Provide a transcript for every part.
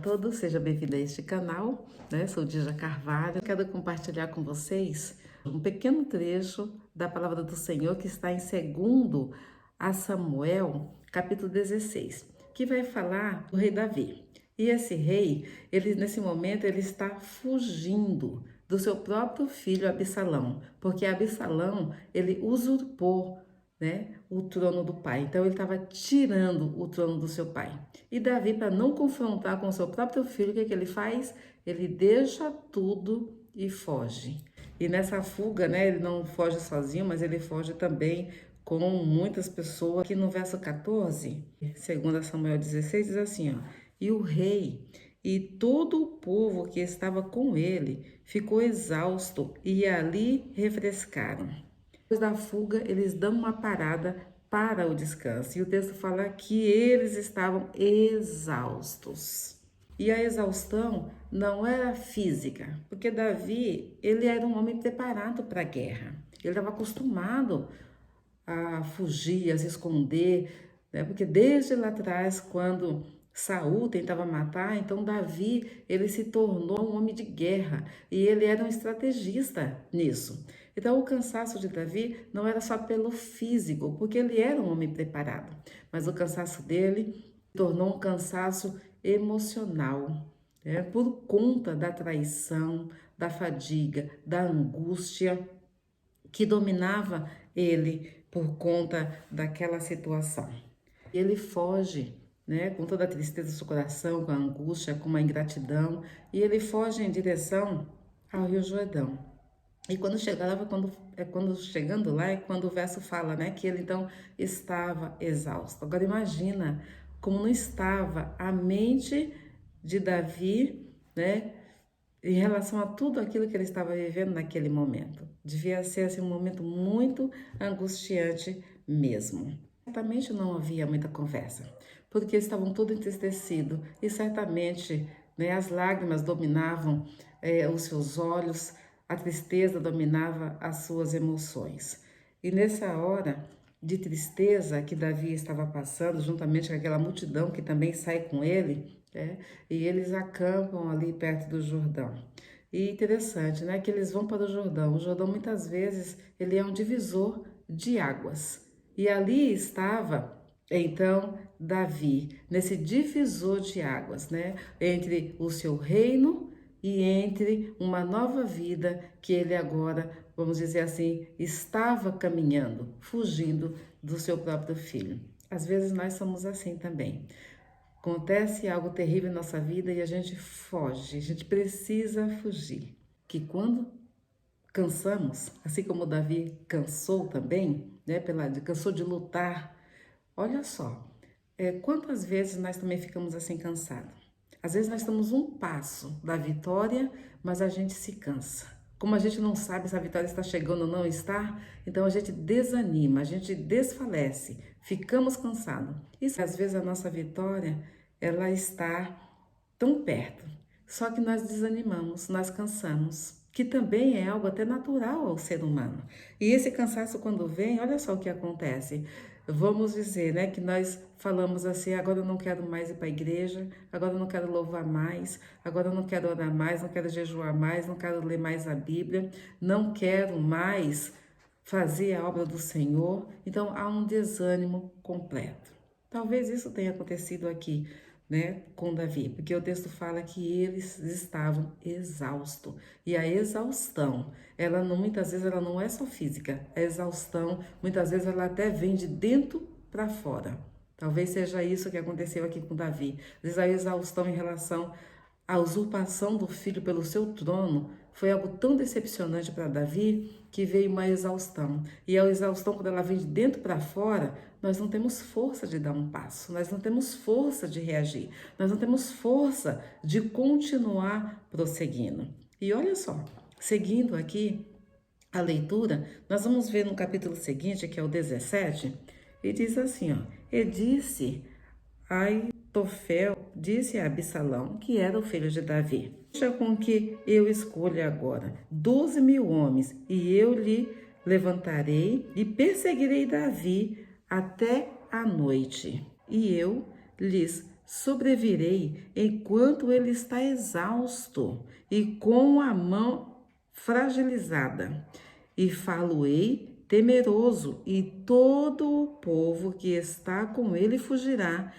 todos, seja bem-vindo a este canal, né? Sou Dija Carvalho. Quero compartilhar com vocês um pequeno trecho da palavra do Senhor que está em 2 Samuel, capítulo 16, que vai falar do rei Davi. E esse rei, nesse momento, ele está fugindo do seu próprio filho Absalão, porque Absalão, ele usurpou, né, o trono do pai. Então ele estava tirando o trono do seu pai. E Davi, para não confrontar com o seu próprio filho, o que ele faz? Ele deixa tudo e foge. E nessa fuga, né, ele não foge sozinho, mas ele foge também com muitas pessoas. Aqui no verso 14, 2 Samuel 16, diz assim, ó: e o rei e todo o povo que estava com ele ficou exausto e ali refrescaram. Depois da fuga, eles dão uma parada para o descanso. E o texto fala que eles estavam exaustos. E a exaustão não era física, porque Davi, ele era um homem preparado para a guerra. Ele estava acostumado a fugir, a se esconder, né? Porque desde lá atrás, quando Saul tentava matar, então Davi, ele se tornou um homem de guerra e ele era um estrategista nisso. Então o cansaço de Davi não era só pelo físico, porque ele era um homem preparado, mas o cansaço dele tornou um cansaço emocional, né? Por conta da traição, da fadiga, da angústia que dominava ele por conta daquela situação. Ele foge, né, com toda a tristeza do seu coração, com a angústia, com a ingratidão, e ele foge em direção ao Rio Jordão. E quando chegando lá é quando o verso fala, né, que ele então estava exausto. Agora imagina como não estava a mente de Davi, né, em relação a tudo aquilo que ele estava vivendo naquele momento. Devia ser assim, um momento muito angustiante mesmo. Certamente não havia muita conversa, porque estavam todos entristecidos e certamente, né, as lágrimas dominavam os seus olhos, a tristeza dominava as suas emoções. E nessa hora de tristeza que Davi estava passando, juntamente com aquela multidão que também sai com ele, e eles acampam ali perto do Jordão. E interessante, né, que eles vão para o Jordão. O Jordão muitas vezes ele é um divisor de águas. E ali estava então Davi, nesse divisor de águas, né, entre o seu reino e entre uma nova vida que ele agora, vamos dizer assim, estava caminhando, fugindo do seu próprio filho. Às vezes nós somos assim também. Acontece algo terrível em nossa vida e a gente foge, a gente precisa fugir. Que quando cansamos, assim como Davi cansou também, né, cansou de lutar, olha só, quantas vezes nós também ficamos assim cansados? Às vezes nós estamos um passo da vitória, mas a gente se cansa. Como a gente não sabe se a vitória está chegando ou não está, então a gente desanima, a gente desfalece, ficamos cansados. E às vezes a nossa vitória, ela está tão perto, só que nós desanimamos, nós cansamos, que também é algo até natural ao ser humano. E esse cansaço quando vem, olha só o que acontece. Vamos dizer, né, que nós falamos assim: agora eu não quero mais ir para a igreja, agora eu não quero louvar mais, agora eu não quero orar mais, não quero jejuar mais, não quero ler mais a Bíblia, não quero mais fazer a obra do Senhor. Então há um desânimo completo. Talvez isso tenha acontecido aqui, né, com Davi, porque o texto fala que eles estavam exaustos. E a exaustão, muitas vezes ela não é só física. A exaustão, muitas vezes ela até vem de dentro para fora. Talvez seja isso que aconteceu aqui com Davi. Às vezes a exaustão em relação à usurpação do filho pelo seu trono foi algo tão decepcionante para Davi que veio uma exaustão. E a exaustão, quando ela vem de dentro para fora, nós não temos força de dar um passo, nós não temos força de reagir, nós não temos força de continuar prosseguindo. E olha só, seguindo aqui a leitura, nós vamos ver no capítulo seguinte, que é o 17, e diz assim, ó: e disse Aitofel, disse a Absalão, que era o filho de Davi: deixa com que eu escolha agora 12.000 homens, e eu lhe levantarei e perseguirei Davi até a noite, e eu lhes sobrevirei enquanto ele está exausto e com a mão fragilizada. E falo-ei temeroso, e todo o povo que está com ele fugirá,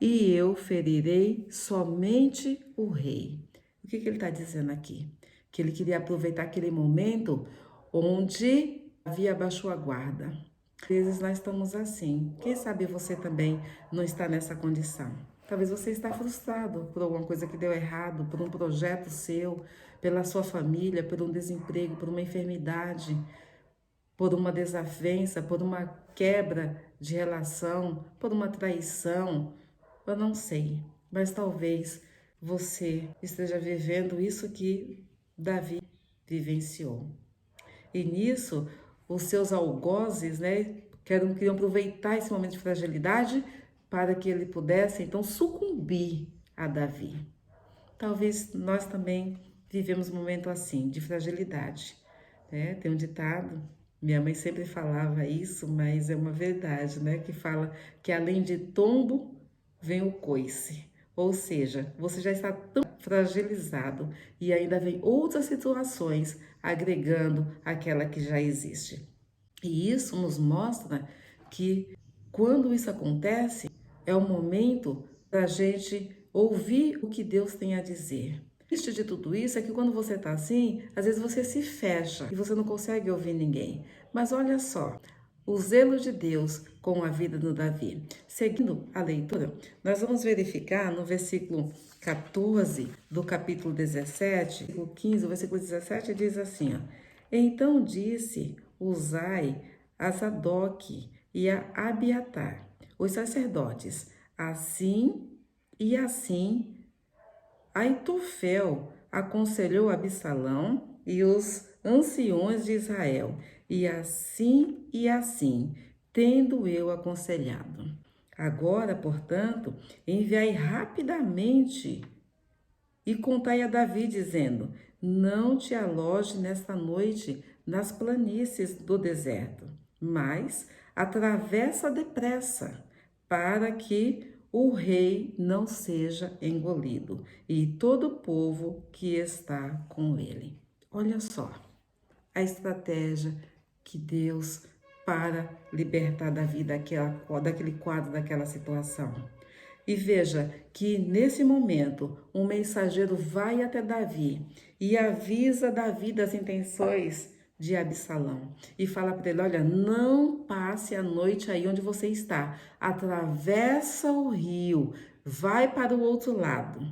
e eu ferirei somente o rei. O que ele está dizendo aqui? Que ele queria aproveitar aquele momento onde Davi abaixou a guarda. Às vezes nós estamos assim. Quem sabe você também não está nessa condição. Talvez você está frustrado por alguma coisa que deu errado, por um projeto seu, pela sua família, por um desemprego, por uma enfermidade, por uma desavença, por uma quebra de relação, por uma traição. Eu não sei, mas talvez você esteja vivendo isso que Davi vivenciou. E nisso, os seus algozes, né, queriam aproveitar esse momento de fragilidade para que ele pudesse, então, sucumbir a Davi. Talvez nós também vivemos um momento assim, de fragilidade, né? Tem um ditado, minha mãe sempre falava isso, mas é uma verdade, né? Que fala que além de tombo, vem o coice. Ou seja, você já está tão fragilizado e ainda vem outras situações agregando aquela que já existe. E isso nos mostra que quando isso acontece, é o momento da gente ouvir o que Deus tem a dizer. O triste de tudo isso é que quando você está assim, às vezes você se fecha e você não consegue ouvir ninguém. Mas olha só, o zelo de Deus com a vida do Davi. Seguindo a leitura, nós vamos verificar no versículo 14 do capítulo 17, versículo 15, o versículo 17 diz assim, ó, então disse Uzai a Zadok e a Abiatar, os sacerdotes, assim e assim Aitofel aconselhou Absalão e os anciões de Israel, e assim, tendo eu aconselhado. Agora, portanto, enviai rapidamente e contai a Davi, dizendo, não te aloje nesta noite nas planícies do deserto, mas atravessa depressa, para que o rei não seja engolido, e todo o povo que está com ele. Olha só a estratégia que Deus para libertar Davi daquele quadro, daquela situação. E veja que nesse momento um mensageiro vai até Davi e avisa Davi das intenções de Absalão e fala para ele, olha, não passe a noite aí onde você está, atravessa o rio, vai para o outro lado.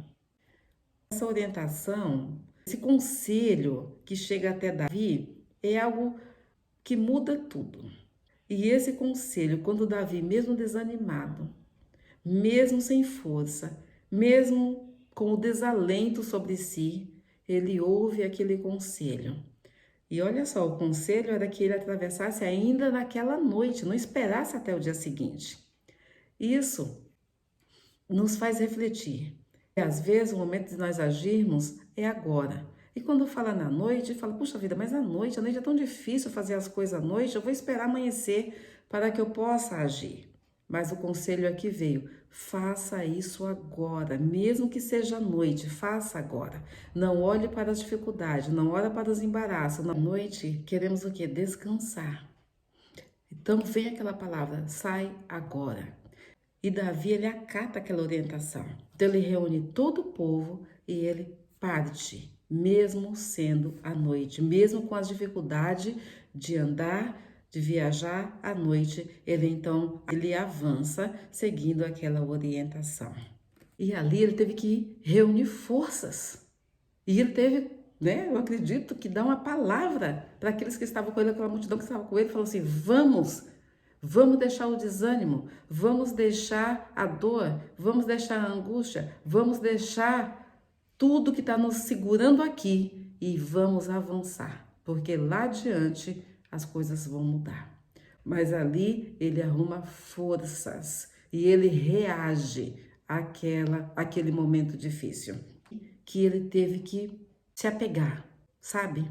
Essa orientação, esse conselho que chega até Davi é algo que muda tudo. E esse conselho, quando Davi, mesmo desanimado, mesmo sem força, mesmo com o desalento sobre si, ele ouve aquele conselho. E olha só, o conselho era que ele atravessasse ainda naquela noite, não esperasse até o dia seguinte. Isso nos faz refletir. E às vezes o momento de nós agirmos é agora. E quando fala na noite, fala, puxa vida, mas a noite é tão difícil fazer as coisas à noite, eu vou esperar amanhecer para que eu possa agir. Mas o conselho aqui veio, faça isso agora, mesmo que seja à noite, faça agora. Não olhe para as dificuldades, não olhe para os embaraços. Na noite, queremos o quê? Descansar. Então vem aquela palavra, sai agora. E Davi, ele acata aquela orientação. Então ele reúne todo o povo e ele parte, mesmo sendo à noite, mesmo com as dificuldades de andar, de viajar à noite, ele avança seguindo aquela orientação. E ali ele teve que reunir forças. E ele teve, né, eu acredito que dar uma palavra para aqueles que estavam com ele, aquela multidão que estava com ele, falou assim, vamos deixar o desânimo, vamos deixar a dor, vamos deixar a angústia, vamos deixar tudo que está nos segurando aqui e vamos avançar, porque lá adiante as coisas vão mudar. Mas ali ele arruma forças e ele reage àquele momento difícil, que ele teve que se apegar, sabe?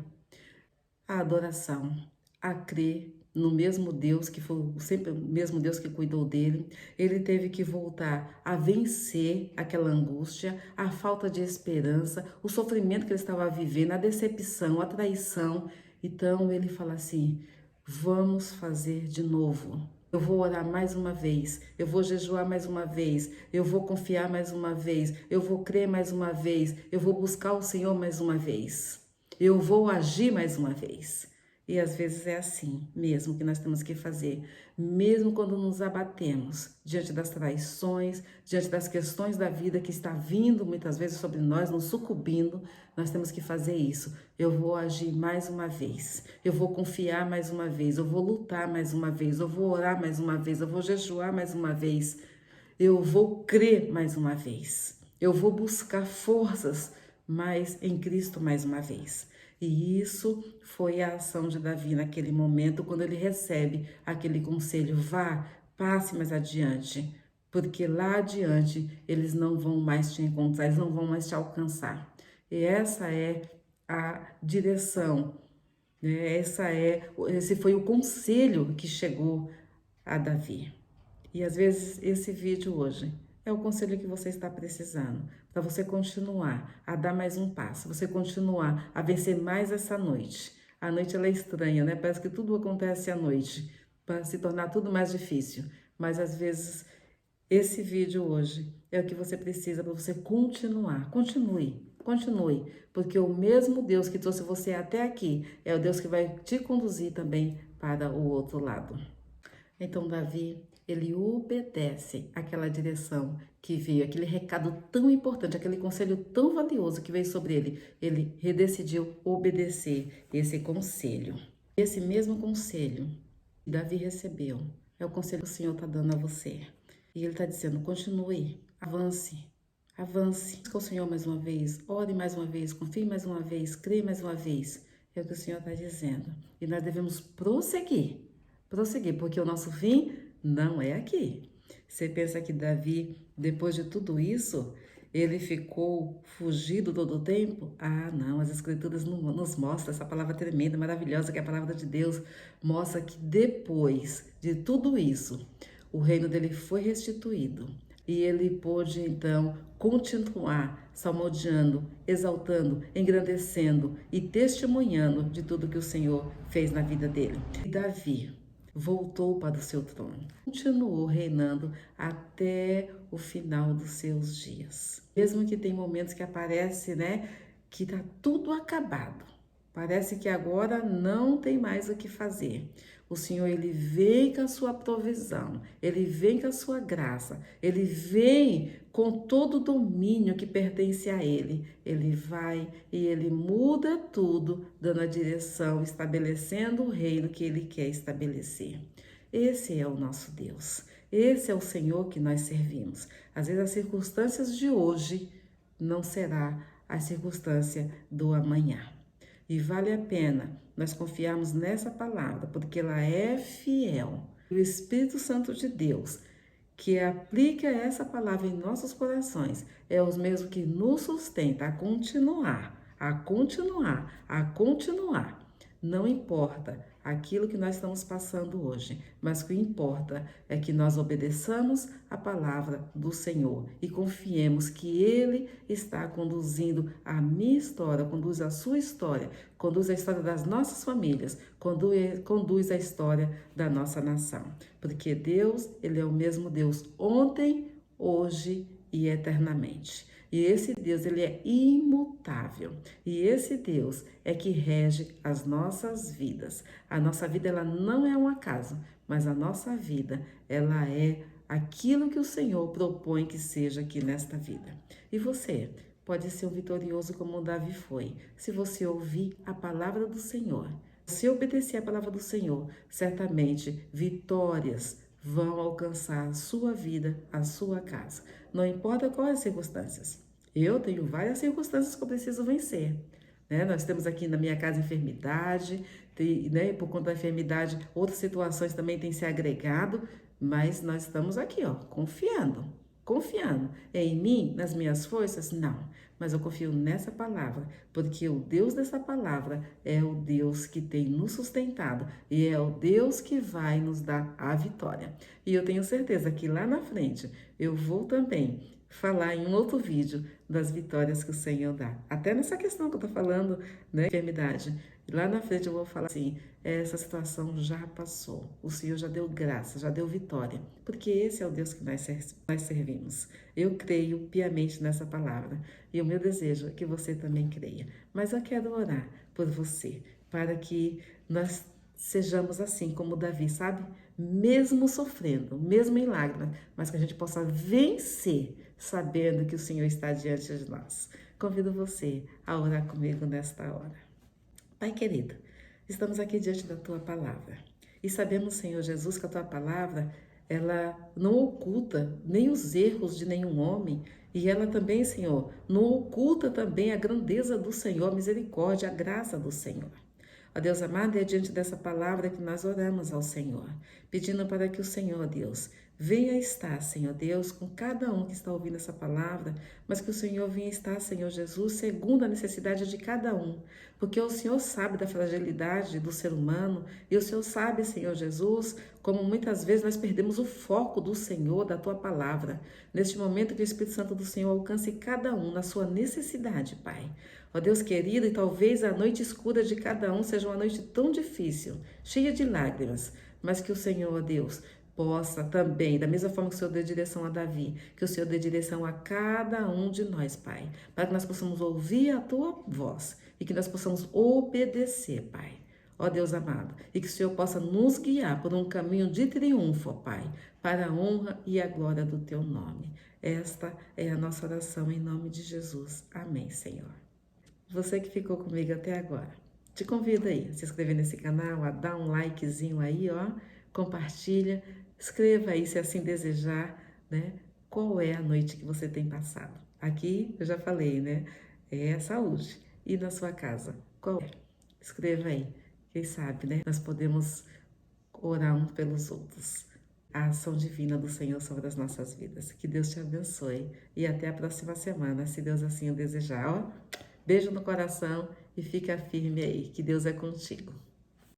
A adoração, a crer no mesmo Deus que foi sempre o mesmo Deus que cuidou dele. Ele teve que voltar a vencer aquela angústia, a falta de esperança, o sofrimento que ele estava vivendo, a decepção, a traição. Então ele fala assim: vamos fazer de novo. Eu vou orar mais uma vez, eu vou jejuar mais uma vez, eu vou confiar mais uma vez, eu vou crer mais uma vez, eu vou buscar o Senhor mais uma vez, eu vou agir mais uma vez. E às vezes é assim mesmo que nós temos que fazer, mesmo quando nos abatemos diante das traições, diante das questões da vida que está vindo muitas vezes sobre nós, nos sucumbindo, nós temos que fazer isso. Eu vou agir mais uma vez, eu vou confiar mais uma vez, eu vou lutar mais uma vez, eu vou orar mais uma vez, eu vou jejuar mais uma vez, eu vou crer mais uma vez, eu vou buscar forças mais em Cristo mais uma vez. E isso foi a ação de Davi naquele momento, quando ele recebe aquele conselho: vá, passe mais adiante, porque lá adiante eles não vão mais te encontrar, eles não vão mais te alcançar. E essa é a direção, né? Esse foi o conselho que chegou a Davi. E às vezes esse vídeo hoje é o conselho que você está precisando, para você continuar a dar mais um passo, você continuar a vencer mais essa noite. A noite ela é estranha, né? Parece que tudo acontece à noite, para se tornar tudo mais difícil. Mas às vezes esse vídeo hoje é o que você precisa para você continuar. Continue, porque o mesmo Deus que trouxe você até aqui é o Deus que vai te conduzir também para o outro lado. Então Davi, ele obedece àquela direção que veio, aquele recado tão importante, aquele conselho tão valioso que veio sobre ele. Ele decidiu obedecer esse conselho. Esse mesmo conselho que Davi recebeu é o conselho que o Senhor está dando a você. E ele está dizendo: continue, avance. Busque o Senhor mais uma vez, ore mais uma vez, confie mais uma vez, creia mais uma vez. É o que o Senhor está dizendo. E nós devemos prosseguir, porque o nosso fim não é aqui. Você pensa que Davi, depois de tudo isso, ele ficou fugido todo o tempo? Ah, não, as Escrituras nos mostram essa palavra tremenda, maravilhosa, que é a palavra de Deus, mostra que depois de tudo isso, o reino dele foi restituído. E ele pôde, então, continuar salmodiando, exaltando, engrandecendo e testemunhando de tudo que o Senhor fez na vida dele. E Davi voltou para o seu trono, continuou reinando até o final dos seus dias. Mesmo que tem momentos que aparece, né, que está tudo acabado. Parece que agora não tem mais o que fazer. O Senhor, ele vem com a sua provisão, ele vem com a sua graça, ele vem com todo o domínio que pertence a ele. Ele vai e ele muda tudo, dando a direção, estabelecendo o reino que ele quer estabelecer. Esse é o nosso Deus, esse é o Senhor que nós servimos. Às vezes as circunstâncias de hoje não será a circunstância do amanhã. E vale a pena nós confiarmos nessa palavra, porque ela é fiel. O Espírito Santo de Deus, que aplica essa palavra em nossos corações, é o mesmo que nos sustenta a continuar. Não importa aquilo que nós estamos passando hoje, mas o que importa é que nós obedeçamos a palavra do Senhor e confiemos que Ele está conduzindo a minha história, conduz a sua história, conduz a história das nossas famílias, conduz a história da nossa nação. Porque Deus, Ele é o mesmo Deus ontem, hoje e eternamente. E esse Deus, ele é imutável. E esse Deus é que rege as nossas vidas. A nossa vida, ela não é um acaso, mas a nossa vida, ela é aquilo que o Senhor propõe que seja aqui nesta vida. E você pode ser um vitorioso como o Davi foi, se você ouvir a palavra do Senhor. Se obedecer a palavra do Senhor, certamente vitórias vão alcançar a sua vida, a sua casa. Não importa quais as circunstâncias. Eu tenho várias circunstâncias que eu preciso vencer. Né? Nós temos aqui na minha casa enfermidade, né? Por conta da enfermidade, outras situações também têm se agregado, mas nós estamos aqui, ó, confiando. confiando. É em mim, nas minhas forças? Não. Mas eu confio nessa palavra, porque o Deus dessa palavra é o Deus que tem nos sustentado e é o Deus que vai nos dar a vitória. E eu tenho certeza que lá na frente eu vou também falar em um outro vídeo das vitórias que o Senhor dá. Até nessa questão que eu tô falando, né, enfermidade. Lá na frente eu vou falar assim, essa situação já passou. O Senhor já deu graça, já deu vitória. Porque esse é o Deus que nós servimos. Eu creio piamente nessa palavra. E o meu desejo é que você também creia. Mas eu quero orar por você, para que nós sejamos assim como Davi, sabe? Mesmo sofrendo, mesmo em lágrimas, mas que a gente possa vencer sabendo que o Senhor está diante de nós. Convido você a orar comigo nesta hora. Pai querido, estamos aqui diante da Tua Palavra e sabemos, Senhor Jesus, que a Tua Palavra, ela não oculta nem os erros de nenhum homem e ela também, Senhor, não oculta também a grandeza do Senhor, a misericórdia, a graça do Senhor. Ó Deus amado, é diante dessa palavra que nós oramos ao Senhor, pedindo para que o Senhor, Deus, venha estar, Senhor Deus, com cada um que está ouvindo essa palavra, mas que o Senhor venha estar, Senhor Jesus, segundo a necessidade de cada um, porque o Senhor sabe da fragilidade do ser humano e o Senhor sabe, Senhor Jesus, como muitas vezes nós perdemos o foco do Senhor, da Tua palavra. Neste momento que o Espírito Santo do Senhor alcance cada um na sua necessidade, Pai. Ó Deus querido, e talvez a noite escura de cada um seja uma noite tão difícil, cheia de lágrimas, mas que o Senhor, ó Deus, possa também, da mesma forma que o Senhor deu direção a Davi, que o Senhor dê direção a cada um de nós, Pai, para que nós possamos ouvir a Tua voz e que nós possamos obedecer, Pai. Ó Deus amado, e que o Senhor possa nos guiar por um caminho de triunfo, ó Pai, para a honra e a glória do Teu nome. Esta é a nossa oração em nome de Jesus. Amém, Senhor. Você que ficou comigo até agora, te convido aí a se inscrever nesse canal, a dar um likezinho aí, ó, compartilha, escreva aí se assim desejar, né? Qual é a noite que você tem passado? Aqui eu já falei, né? É saúde. E na sua casa, qual é? Escreva aí. Quem sabe, né? Nós podemos orar uns pelos outros. A ação divina do Senhor sobre as nossas vidas. Que Deus te abençoe e até a próxima semana, se Deus assim o desejar, ó. Beijo no coração e fica firme aí, que Deus é contigo.